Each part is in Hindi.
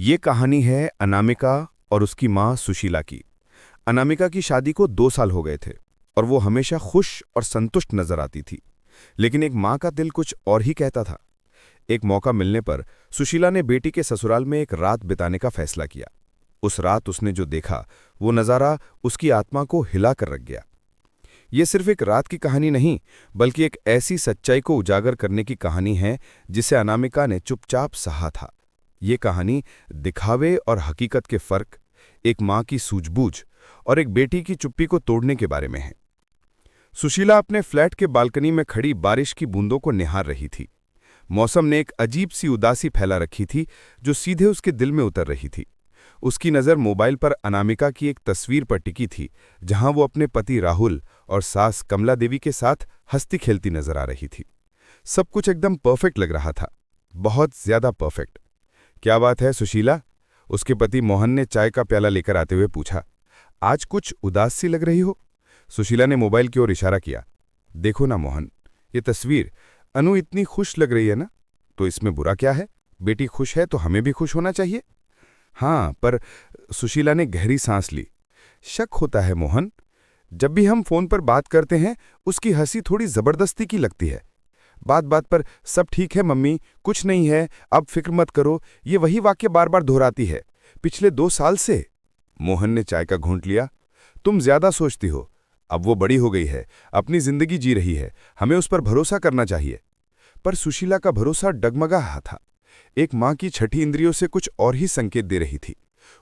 ये कहानी है अनामिका और उसकी माँ सुशीला की। अनामिका की शादी को 2 साल हो गए थे और वो हमेशा खुश और संतुष्ट नजर आती थी। लेकिन एक माँ का दिल कुछ और ही कहता था। एक मौका मिलने पर सुशीला ने बेटी के ससुराल में एक रात बिताने का फैसला किया। उस रात उसने जो देखा वो नज़ारा उसकी आत्मा को हिला कर रख गया। ये सिर्फ एक रात की कहानी नहीं, बल्कि एक ऐसी सच्चाई को उजागर करने की कहानी है जिसे अनामिका ने चुपचाप सहा था। ये कहानी दिखावे और हकीकत के फर्क, एक माँ की सूझबूझ और एक बेटी की चुप्पी को तोड़ने के बारे में है। सुशीला अपने फ्लैट के बालकनी में खड़ी बारिश की बूंदों को निहार रही थी। मौसम ने एक अजीब सी उदासी फैला रखी थी जो सीधे उसके दिल में उतर रही थी। उसकी नज़र मोबाइल पर अनामिका की एक तस्वीर पर टिकी थी, जहां वो अपने पति राहुल और सास कमला देवी के साथ हंसती खेलती नजर आ रही थी। सब कुछ एकदम परफेक्ट लग रहा था, बहुत ज्यादा परफेक्ट। क्या बात है सुशीला? उसके पति मोहन ने चाय का प्याला लेकर आते हुए पूछा। आज कुछ उदास सी लग रही हो? सुशीला ने मोबाइल की ओर इशारा किया। देखो ना मोहन, ये तस्वीर, अनु इतनी खुश लग रही है ना, तो इसमें बुरा क्या है? बेटी खुश है तो हमें भी खुश होना चाहिए। हाँ, पर सुशीला ने गहरी सांस ली। शक होता है मोहन, जब भी हम फोन पर बात करते हैं उसकी हंसी थोड़ी जबरदस्ती की लगती है। बात बात पर सब ठीक है मम्मी, कुछ नहीं है, अब फिक्र मत करो, ये वही वाक्य बार बार दोहराती है पिछले 2 साल से। मोहन ने चाय का घूंट लिया। तुम ज्यादा सोचती हो, अब वो बड़ी हो गई है, अपनी जिंदगी जी रही है, हमें उस पर भरोसा करना चाहिए। पर सुशीला का भरोसा डगमगा रहा था। एक माँ की छठी इंद्रियों से कुछ और ही संकेत दे रही थी।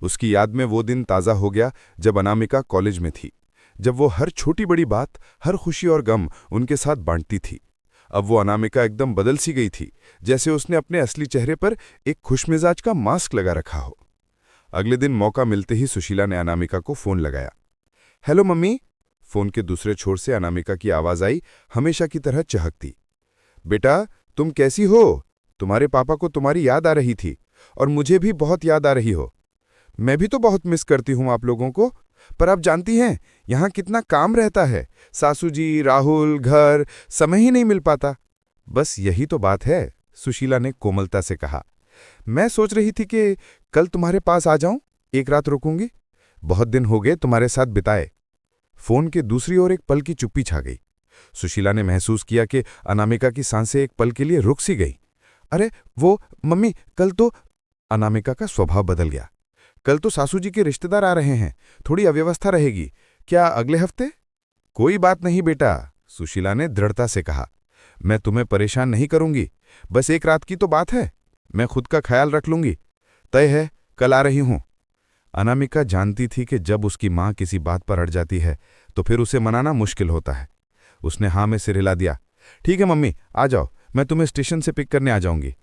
उसकी याद में वो दिन ताज़ा हो गया जब अनामिका कॉलेज में थी, जब वो हर छोटी बड़ी बात, हर खुशी और गम उनके साथ बांटती थी। अब वो अनामिका एकदम बदल सी गई थी, जैसे उसने अपने असली चेहरे पर एक खुशमिजाज का मास्क लगा रखा हो। अगले दिन मौका मिलते ही सुशीला ने अनामिका को फोन लगाया। Hello mummy. फोन के दूसरे छोर से अनामिका की आवाज आई, हमेशा की तरह चहकती। बेटा, तुम कैसी हो? तुम्हारे पापा को तुम्हारी याद आ रही थी और मुझे भी बहुत याद आ रही हो। मैं भी तो बहुत मिस करती हूं आप लोगों को, पर आप जानती हैं यहां कितना काम रहता है, सासू जी, राहुल, घर, समय ही नहीं मिल पाता। बस यही तो बात है, सुशीला ने कोमलता से कहा। मैं सोच रही थी कि कल तुम्हारे पास आ जाऊं, एक रात रुकूंगी, बहुत दिन हो गए तुम्हारे साथ बिताए। फोन के दूसरी ओर एक पल की चुप्पी छा गई। सुशीला ने महसूस किया कि अनामिका की सांसें एक पल के लिए रुक सी गई। अरे वो मम्मी, कल तो। अनामिका का स्वभाव बदल गया। कल तो सासू जी के रिश्तेदार आ रहे हैं, थोड़ी अव्यवस्था रहेगी, क्या अगले हफ्ते? कोई बात नहीं बेटा, सुशीला ने दृढ़ता से कहा। मैं तुम्हें परेशान नहीं करूंगी, बस एक रात की तो बात है, मैं खुद का ख्याल रख लूंगी। तय है, कल आ रही हूं। अनामिका जानती थी कि जब उसकी मां किसी बात पर अड़ जाती है तो फिर उसे मनाना मुश्किल होता है। उसने हाँ में सिर हिला दिया। ठीक है मम्मी, आ जाओ, मैं तुम्हें स्टेशन से पिक करने आ जाऊंगी।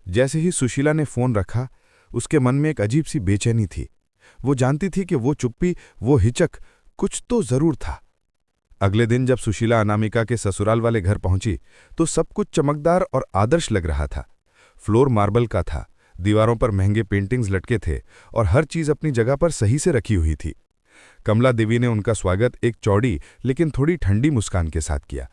जैसे ही सुशीला ने फोन रखा, उसके मन में एक अजीब सी बेचैनी थी। वो जानती थी कि वो चुप्पी, वो हिचक, कुछ तो जरूर था। अगले दिन जब सुशीला अनामिका के ससुराल वाले घर पहुंची तो सब कुछ चमकदार और आदर्श लग रहा था। फ्लोर मार्बल का था, दीवारों पर महंगे पेंटिंग्स लटके थे और हर चीज अपनी जगह पर सही से रखी हुई थी। कमला देवी ने उनका स्वागत एक चौड़ी लेकिन थोड़ी ठंडी मुस्कान के साथ किया।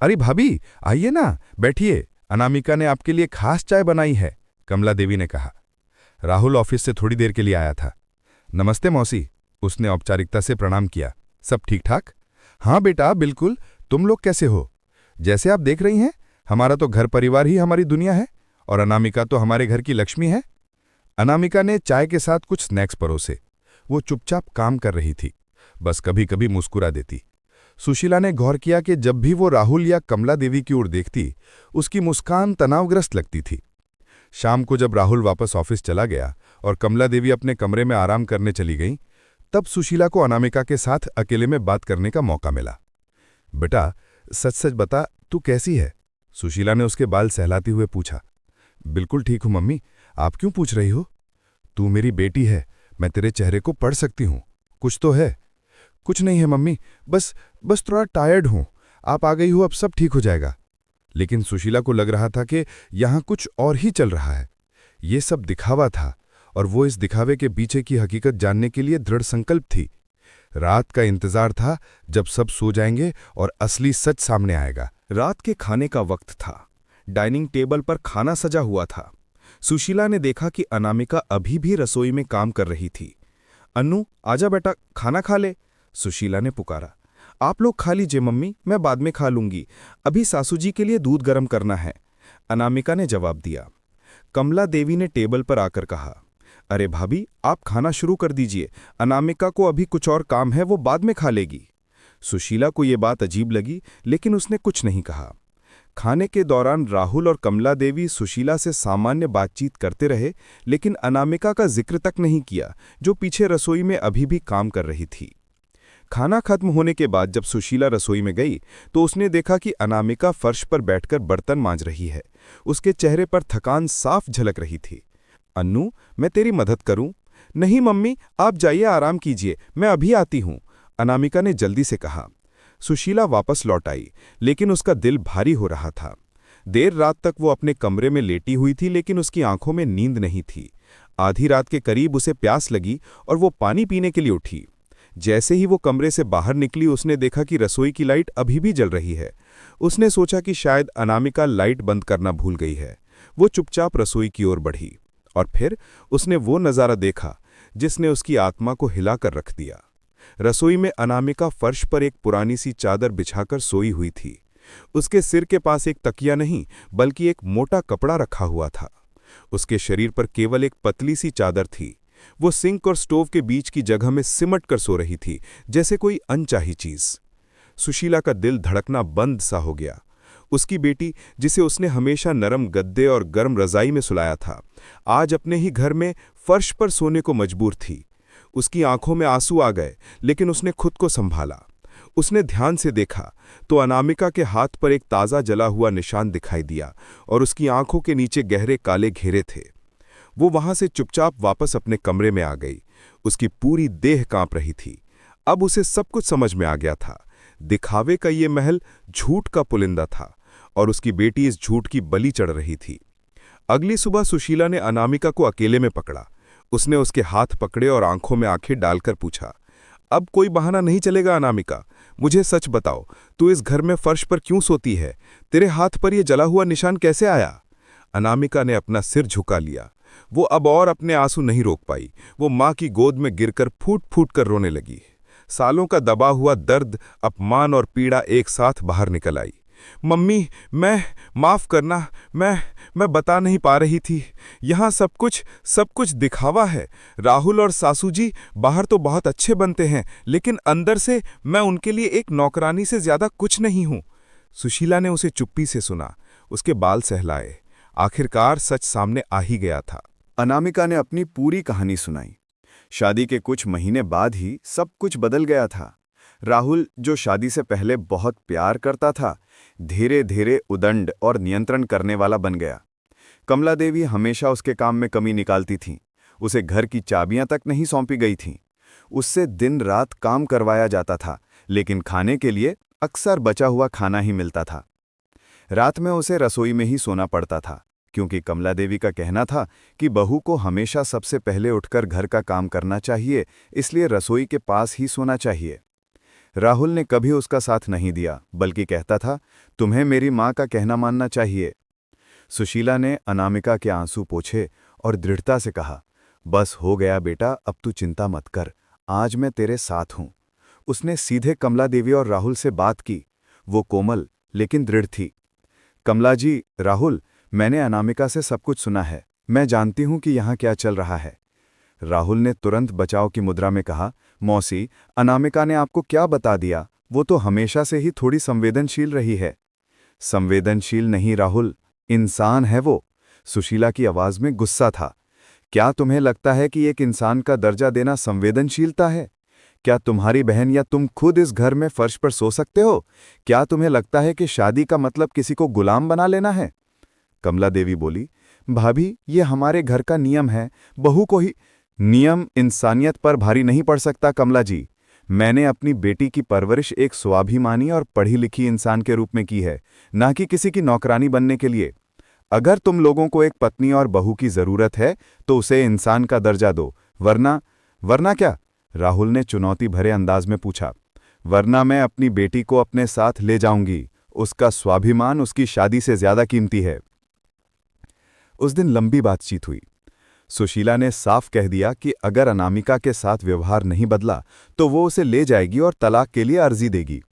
अरे भाभी, आइए ना, बैठिए, अनामिका ने आपके लिए खास चाय बनाई है, कमला देवी ने कहा। राहुल ऑफिस से थोड़ी देर के लिए आया था। नमस्ते मौसी, उसने औपचारिकता से प्रणाम किया। सब ठीक ठाक? हाँ बेटा, बिल्कुल। तुम लोग कैसे हो? जैसे आप देख रही हैं, हमारा तो घर परिवार ही हमारी दुनिया है और अनामिका तो हमारे घर की लक्ष्मी है। अनामिका ने चाय के साथ कुछ स्नैक्स परोसे। वो चुपचाप काम कर रही थी, बस कभी कभी मुस्कुरा देती। सुशीला ने गौर किया कि जब भी वो राहुल या कमला देवी की ओर देखती, उसकी मुस्कान तनावग्रस्त लगती थी। शाम को जब राहुल वापस ऑफिस चला गया और कमला देवी अपने कमरे में आराम करने चली गईं, तब सुशीला को अनामिका के साथ अकेले में बात करने का मौका मिला। बेटा, सच सच बता, तू कैसी है? सुशीला ने उसके बाल सहलाते हुए पूछा। बिल्कुल ठीक हूं मम्मी, आप क्यों पूछ रही हो? तू मेरी बेटी है, मैं तेरे चेहरे को पढ़ सकती हूं, कुछ तो है। कुछ नहीं है मम्मी, बस थोड़ा टायर्ड हूं, आप आ गई हो, अब सब ठीक हो जाएगा। लेकिन सुशीला को लग रहा था कि यहां कुछ और ही चल रहा है। ये सब दिखावा था और वो इस दिखावे के पीछे की हकीकत जानने के लिए दृढ़ संकल्प थी। रात का इंतजार था जब सब सो जाएंगे और असली सच सामने आएगा। रात के खाने का वक्त था। डाइनिंग टेबल पर खाना सजा हुआ था। सुशीला ने देखा कि अनामिका अभी भी रसोई में काम कर रही थी। अन्नू, आजा बेटा, खाना खा ले, सुशीला ने पुकारा। आप लोग खा लीजिए मम्मी, मैं बाद में खा लूंगी, अभी सासू जी के लिए दूध गर्म करना है, अनामिका ने जवाब दिया। कमला देवी ने टेबल पर आकर कहा, अरे भाभी, आप खाना शुरू कर दीजिए, अनामिका को अभी कुछ और काम है, वो बाद में खा लेगी। सुशीला को ये बात अजीब लगी, लेकिन उसने कुछ नहीं कहा। खाने के दौरान राहुल और कमला देवी सुशीला से सामान्य बातचीत करते रहे, लेकिन अनामिका का जिक्र तक नहीं किया, जो पीछे रसोई में अभी भी काम कर रही थी। खाना खत्म होने के बाद जब सुशीला रसोई में गई तो उसने देखा कि अनामिका फर्श पर बैठकर बर्तन मांज रही है। उसके चेहरे पर थकान साफ झलक रही थी। अन्नू, मैं तेरी मदद करूं? नहीं मम्मी, आप जाइए, आराम कीजिए, मैं अभी आती हूं, अनामिका ने जल्दी से कहा। सुशीला वापस लौट आई, लेकिन उसका दिल भारी हो रहा था। देर रात तक वो अपने कमरे में लेटी हुई थी, लेकिन उसकी आंखों में नींद नहीं थी। आधी रात के करीब उसे प्यास लगी और वो पानी पीने के लिए उठी। जैसे ही वो कमरे से बाहर निकली, उसने देखा कि रसोई की लाइट अभी भी जल रही है। उसने सोचा कि शायद अनामिका लाइट बंद करना भूल गई है। वो चुपचाप रसोई की ओर बढ़ी और फिर उसने वो नज़ारा देखा जिसने उसकी आत्मा को हिलाकर रख दिया। रसोई में अनामिका फर्श पर एक पुरानी सी चादर बिछाकर सोई हुई थी। उसके सिर के पास एक तकिया नहीं, बल्कि एक मोटा कपड़ा रखा हुआ था। उसके शरीर पर केवल एक पतली सी चादर थी। वो सिंक और स्टोव के बीच की जगह में सिमट कर सो रही थी, जैसे कोई अनचाही चीज। सुशीला का दिल धड़कना बंद सा हो गया। उसकी बेटी, जिसे उसने हमेशा नरम गद्दे और गर्म रजाई में सुलाया था, आज अपने ही घर में फर्श पर सोने को मजबूर थी। उसकी आंखों में आंसू आ गए, लेकिन उसने खुद को संभाला। उसने ध्यान से देखा तो अनामिका के हाथ पर एक ताज़ा जला हुआ निशान दिखाई दिया और उसकी आंखों के नीचे गहरे काले घेरे थे। वो वहां से चुपचाप वापस अपने कमरे में आ गई। उसकी पूरी देह कांप रही थी। अब उसे सब कुछ समझ में आ गया था। दिखावे का ये महल झूठ का पुलिंदा था और उसकी बेटी इस झूठ की बलि चढ़ रही थी। अगली सुबह सुशीला ने अनामिका को अकेले में पकड़ा। उसने उसके हाथ पकड़े और आंखों में आंखें डालकर पूछा, अब कोई बहाना नहीं चलेगा अनामिका, मुझे सच बताओ, तू इस घर में फर्श पर क्यों सोती है? तेरे हाथ पर यह जला हुआ निशान कैसे आया? अनामिका ने अपना सिर झुका लिया। वो अब और अपने आंसू नहीं रोक पाई। वो माँ की गोद में गिरकर फूट फूट कर रोने लगी। सालों का दबा हुआ दर्द, अपमान और पीड़ा एक साथ बाहर निकल आई। मम्मी, माफ करना, मैं बता नहीं पा रही थी। यहाँ सब कुछ दिखावा है। राहुल और सासू जी बाहर तो बहुत अच्छे बनते हैं, लेकिन अंदर से मैं उनके लिए एक नौकरानी से ज्यादा कुछ नहीं हूँ। सुशीला ने उसे चुप्पी से सुना। उसके बाल सहलाए। आखिरकार सच सामने आ ही गया था। अनामिका ने अपनी पूरी कहानी सुनाई। शादी के कुछ महीने बाद ही सब कुछ बदल गया था। राहुल, जो शादी से पहले बहुत प्यार करता था, धीरे धीरे उदंड और नियंत्रण करने वाला बन गया। कमला देवी हमेशा उसके काम में कमी निकालती थीं। उसे घर की चाबियां तक नहीं सौंपी गई थीं। उससे दिन रात काम करवाया जाता था, लेकिन खाने के लिए अक्सर बचा हुआ खाना ही मिलता था। रात में उसे रसोई में ही सोना पड़ता था, क्योंकि कमला देवी का कहना था कि बहू को हमेशा सबसे पहले उठकर घर का काम करना चाहिए, इसलिए रसोई के पास ही सोना चाहिए। राहुल ने कभी उसका साथ नहीं दिया, बल्कि कहता था, तुम्हें मेरी माँ का कहना मानना चाहिए। सुशीला ने अनामिका के आंसू पोंछे और दृढ़ता से कहा, बस हो गया बेटा, अब तू चिंता मत कर, आज मैं तेरे साथ हूं। उसने सीधे कमला देवी और राहुल से बात की। वो कोमल लेकिन दृढ़ थी। कमला जी, राहुल, मैंने अनामिका से सब कुछ सुना है। मैं जानती हूं कि यहाँ क्या चल रहा है। राहुल ने तुरंत बचाव की मुद्रा में कहा, मौसी, अनामिका ने आपको क्या बता दिया? वो तो हमेशा से ही थोड़ी संवेदनशील रही है। संवेदनशील नहीं राहुल, इंसान है वो। सुशीला की आवाज में गुस्सा था। क्या तुम्हें लगता है कि एक इंसान का दर्जा देना संवेदनशीलता है? क्या तुम्हारी बहन या तुम खुद इस घर में फर्श पर सो सकते हो? क्या तुम्हें लगता है कि शादी का मतलब किसी को गुलाम बना लेना है? कमला देवी बोली, भाभी, ये हमारे घर का नियम है, बहू को ही। नियम इंसानियत पर भारी नहीं पड़ सकता कमला जी। मैंने अपनी बेटी की परवरिश एक स्वाभिमानी और पढ़ी लिखी इंसान के रूप में की है, ना कि किसी की नौकरानी बनने के लिए। अगर तुम लोगों को एक पत्नी और बहू की जरूरत है तो उसे इंसान का दर्जा दो, वरना क्या? राहुल ने चुनौती भरे अंदाज में पूछा। वरना मैं अपनी बेटी को अपने साथ ले जाऊंगी। उसका स्वाभिमान उसकी शादी से ज्यादा कीमती है। उस दिन लंबी बातचीत हुई। सुशीला ने साफ कह दिया कि अगर अनामिका के साथ व्यवहार नहीं बदला तो वो उसे ले जाएगी और तलाक के लिए अर्जी देगी।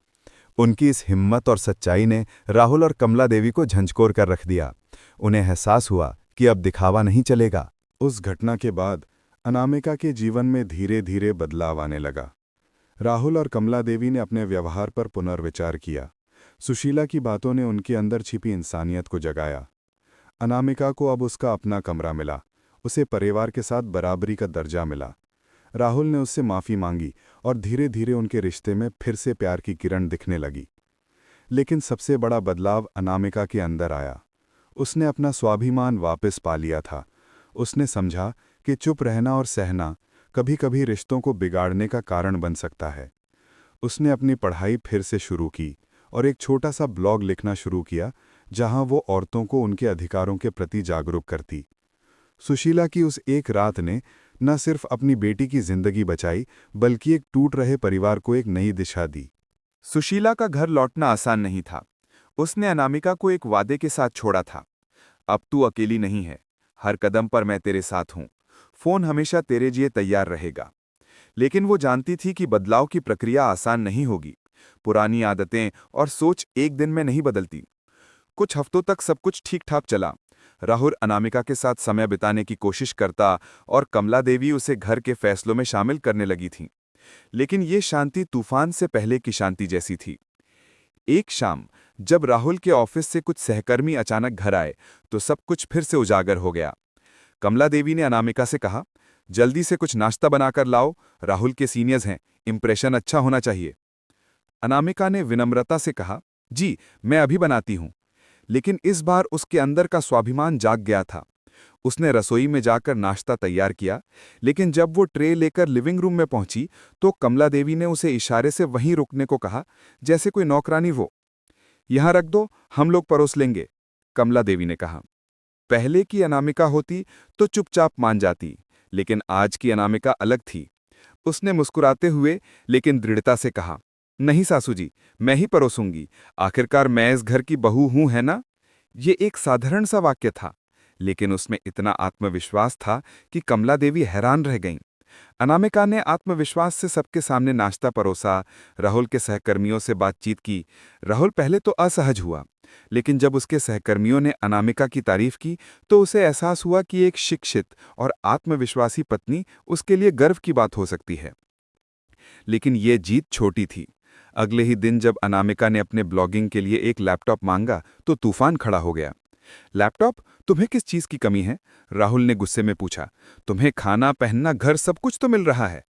उनकी इस हिम्मत और सच्चाई ने राहुल और कमला देवी को झंझकोर कर रख दिया। उन्हें एहसास हुआ कि अब दिखावा नहीं चलेगा। उस घटना के बाद अनामिका के जीवन में धीरे धीरे बदलाव आने लगा। राहुल और कमला देवी ने अपने व्यवहार पर पुनर्विचार किया। सुशीला की बातों ने उनके अंदर छिपी इंसानियत को जगाया। अनामिका को अब उसका अपना कमरा मिला, उसे परिवार के साथ बराबरी का दर्जा मिला। राहुल ने उससे माफ़ी मांगी और धीरे धीरे उनके रिश्ते में फिर से प्यार की किरण दिखने लगी। लेकिन सबसे बड़ा बदलाव अनामिका के अंदर आया। उसने अपना स्वाभिमान वापस पा लिया था। उसने समझा कि चुप रहना और सहना कभी कभी रिश्तों को बिगाड़ने का कारण बन सकता है। उसने अपनी पढ़ाई फिर से शुरू की और एक छोटा सा ब्लॉग लिखना शुरू किया, जहां वो औरतों को उनके अधिकारों के प्रति जागरूक करती। सुशीला की उस एक रात ने न सिर्फ अपनी बेटी की जिंदगी बचाई, बल्कि एक टूट रहे परिवार को एक नई दिशा दी। सुशीला का घर लौटना आसान नहीं था। उसने अनामिका को एक वादे के साथ छोड़ा था। अब तू अकेली नहीं है, हर कदम पर मैं तेरे साथ हूं। फोन हमेशा तेरे लिए तैयार रहेगा। लेकिन वो जानती थी कि बदलाव की प्रक्रिया आसान नहीं होगी। पुरानी आदतें और सोच एक दिन में नहीं बदलती। कुछ हफ्तों तक सब कुछ ठीक ठाक चला। राहुल अनामिका के साथ समय बिताने की कोशिश करता और कमला देवी उसे घर के फैसलों में शामिल करने लगी थीं। लेकिन ये शांति तूफान से पहले की शांति जैसी थी। एक शाम जब राहुल के ऑफिस से कुछ सहकर्मी अचानक घर आए तो सब कुछ फिर से उजागर हो गया। कमला देवी ने अनामिका से कहा, जल्दी से कुछ नाश्ता बनाकर लाओ, राहुल के सीनियर्स हैं, इंप्रेशन अच्छा होना चाहिए। अनामिका ने विनम्रता से कहा, जी मैं अभी बनाती हूं। लेकिन इस बार उसके अंदर का स्वाभिमान जाग गया था। उसने रसोई में जाकर नाश्ता तैयार किया, लेकिन जब वो ट्रे लेकर लिविंग रूम में पहुंची तो कमला देवी ने उसे इशारे से वहीं रुकने को कहा, जैसे कोई नौकरानी। वो, यहां रख दो, हम लोग परोस लेंगे, कमला देवी ने कहा। पहले की अनामिका होती तो चुपचाप मान जाती, लेकिन आज की अनामिका अलग थी। उसने मुस्कुराते हुए लेकिन दृढ़ता से कहा, नहीं सासू जी, मैं ही परोसूंगी, आखिरकार मैं इस घर की बहू हूं, है ना। ये एक साधारण सा वाक्य था, लेकिन उसमें इतना आत्मविश्वास था कि कमला देवी हैरान रह गईं। अनामिका ने आत्मविश्वास से सबके सामने नाश्ता परोसा, राहुल के सहकर्मियों से बातचीत की। राहुल पहले तो असहज हुआ, लेकिन जब उसके सहकर्मियों ने अनामिका की तारीफ की तो उसे एहसास हुआ कि एक शिक्षित और आत्मविश्वासी पत्नी उसके लिए गर्व की बात हो सकती है। लेकिन ये जीत छोटी थी। अगले ही दिन जब अनामिका ने अपने ब्लॉगिंग के लिए एक लैपटॉप मांगा तो तूफान खड़ा हो गया। लैपटॉप? तुम्हें किस चीज की कमी है? राहुल ने गुस्से में पूछा। तुम्हें खाना, पहनना, घर सब कुछ तो मिल रहा है।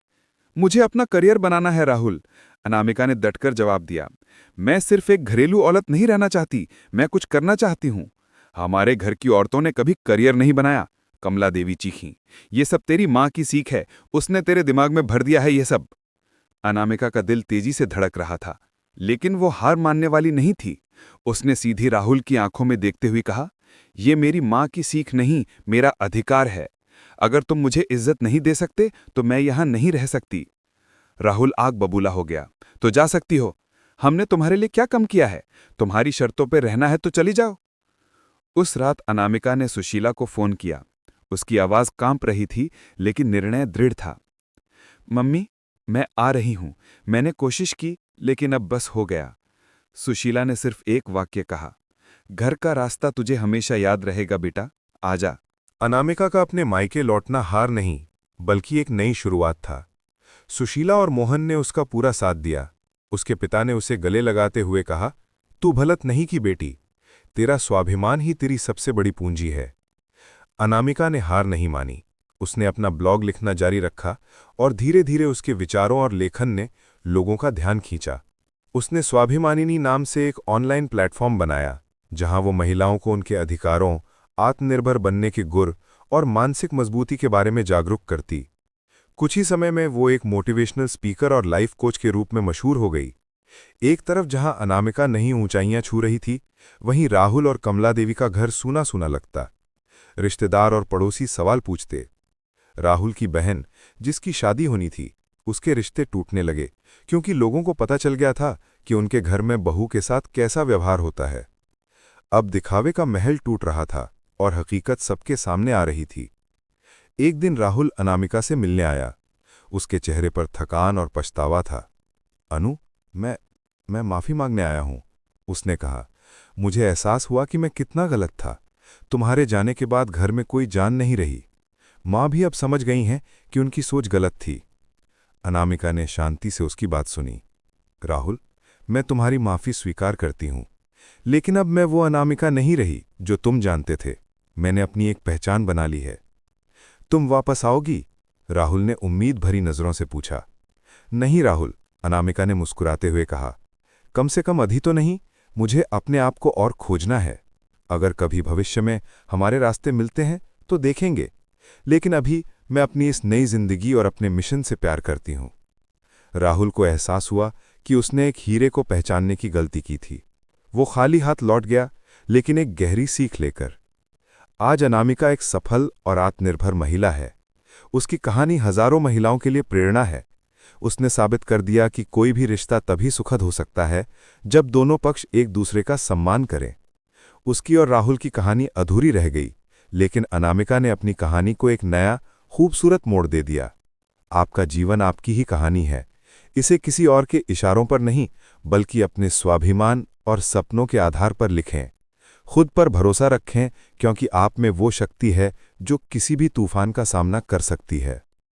मुझे अपना करियर बनाना है राहुल, अनामिका ने डटकर जवाब दिया। मैं सिर्फ एक घरेलू औरत नहीं रहना चाहती, मैं कुछ करना चाहती हूं। हमारे घर की औरतों ने कभी करियर नहीं बनाया, कमला देवी चीखीं। ये सब तेरी माँ की सीख है, उसने तेरे दिमाग में भर दिया है ये सब। अनामिका का दिल तेजी से धड़क रहा था, लेकिन वो हार मानने वाली नहीं थी। उसने सीधी राहुल की आंखों में देखते हुए कहा, ये मेरी माँ की सीख नहीं, मेरा अधिकार है। अगर तुम मुझे इज्जत नहीं दे सकते तो मैं यहां नहीं रह सकती। राहुल आग बबूला हो गया। तो जा सकती हो, हमने तुम्हारे लिए क्या कम किया है? तुम्हारी शर्तों पर रहना है तो चली जाओ। उस रात अनामिका ने सुशीला को फोन किया। उसकी आवाज कांप रही थी, लेकिन निर्णय दृढ़ था। मम्मी, मैं आ रही हूं। मैंने कोशिश की, लेकिन अब बस हो गया। सुशीला ने सिर्फ एक वाक्य कहा, घर का रास्ता तुझे हमेशा याद रहेगा बेटा, आजा। अनामिका का अपने मायके लौटना हार नहीं, बल्कि एक नई शुरुआत था। सुशीला और मोहन ने उसका पूरा साथ दिया। उसके पिता ने उसे गले लगाते हुए कहा, तू भलत नहीं की बेटी, तेरा स्वाभिमान ही तेरी सबसे बड़ी पूंजी है। अनामिका ने हार नहीं मानी। उसने अपना ब्लॉग लिखना जारी रखा और धीरे धीरे उसके विचारों और लेखन ने लोगों का ध्यान खींचा। उसने स्वाभिमानिनी नाम से एक ऑनलाइन प्लेटफॉर्म बनाया, जहां वो महिलाओं को उनके अधिकारों, आत्मनिर्भर बनने के गुर और मानसिक मजबूती के बारे में जागरूक करती। कुछ ही समय में वो एक मोटिवेशनल स्पीकर और लाइफ कोच के रूप में मशहूर हो गई। एक तरफ जहां अनामिका नई ऊंचाइयां छू रही थी, वहीं राहुल और कमला देवी का घर सूना सूना लगता। रिश्तेदार और पड़ोसी सवाल पूछते। राहुल की बहन, जिसकी शादी होनी थी, उसके रिश्ते टूटने लगे, क्योंकि लोगों को पता चल गया था कि उनके घर में बहू के साथ कैसा व्यवहार होता है। अब दिखावे का महल टूट रहा था और हकीकत सबके सामने आ रही थी। एक दिन राहुल अनामिका से मिलने आया। उसके चेहरे पर थकान और पछतावा था। अनु, मैं माफ़ी मांगने आया हूं, उसने कहा। मुझे एहसास हुआ कि मैं कितना गलत था। तुम्हारे जाने के बाद घर में कोई जान नहीं रही। माँ भी अब समझ गई हैं कि उनकी सोच गलत थी। अनामिका ने शांति से उसकी बात सुनी। राहुल, मैं तुम्हारी माफ़ी स्वीकार करती हूं, लेकिन अब मैं वो अनामिका नहीं रही जो तुम जानते थे। मैंने अपनी एक पहचान बना ली है। तुम वापस आओगी? राहुल ने उम्मीद भरी नज़रों से पूछा। नहीं राहुल, अनामिका ने मुस्कुराते हुए कहा। कम से कम अभी तो नहीं। मुझे अपने आप को और खोजना है। अगर कभी भविष्य में हमारे रास्ते मिलते हैं तो देखेंगे, लेकिन अभी मैं अपनी इस नई जिंदगी और अपने मिशन से प्यार करती हूं। राहुल को एहसास हुआ कि उसने एक हीरे को पहचानने की गलती की थी। वो खाली हाथ लौट गया, लेकिन एक गहरी सीख लेकर। आज अनामिका एक सफल और आत्मनिर्भर महिला है। उसकी कहानी हजारों महिलाओं के लिए प्रेरणा है। उसने साबित कर दिया कि कोई भी रिश्ता तभी सुखद हो सकता है जब दोनों पक्ष एक दूसरे का सम्मान करें। उसकी और राहुल की कहानी अधूरी रह गई, लेकिन अनामिका ने अपनी कहानी को एक नया, खूबसूरत मोड़ दे दिया। आपका जीवन आपकी ही कहानी है। इसे किसी और के इशारों पर नहीं, बल्कि अपने स्वाभिमान और सपनों के आधार पर लिखें। खुद पर भरोसा रखें, क्योंकि आप में वो शक्ति है जो किसी भी तूफान का सामना कर सकती है।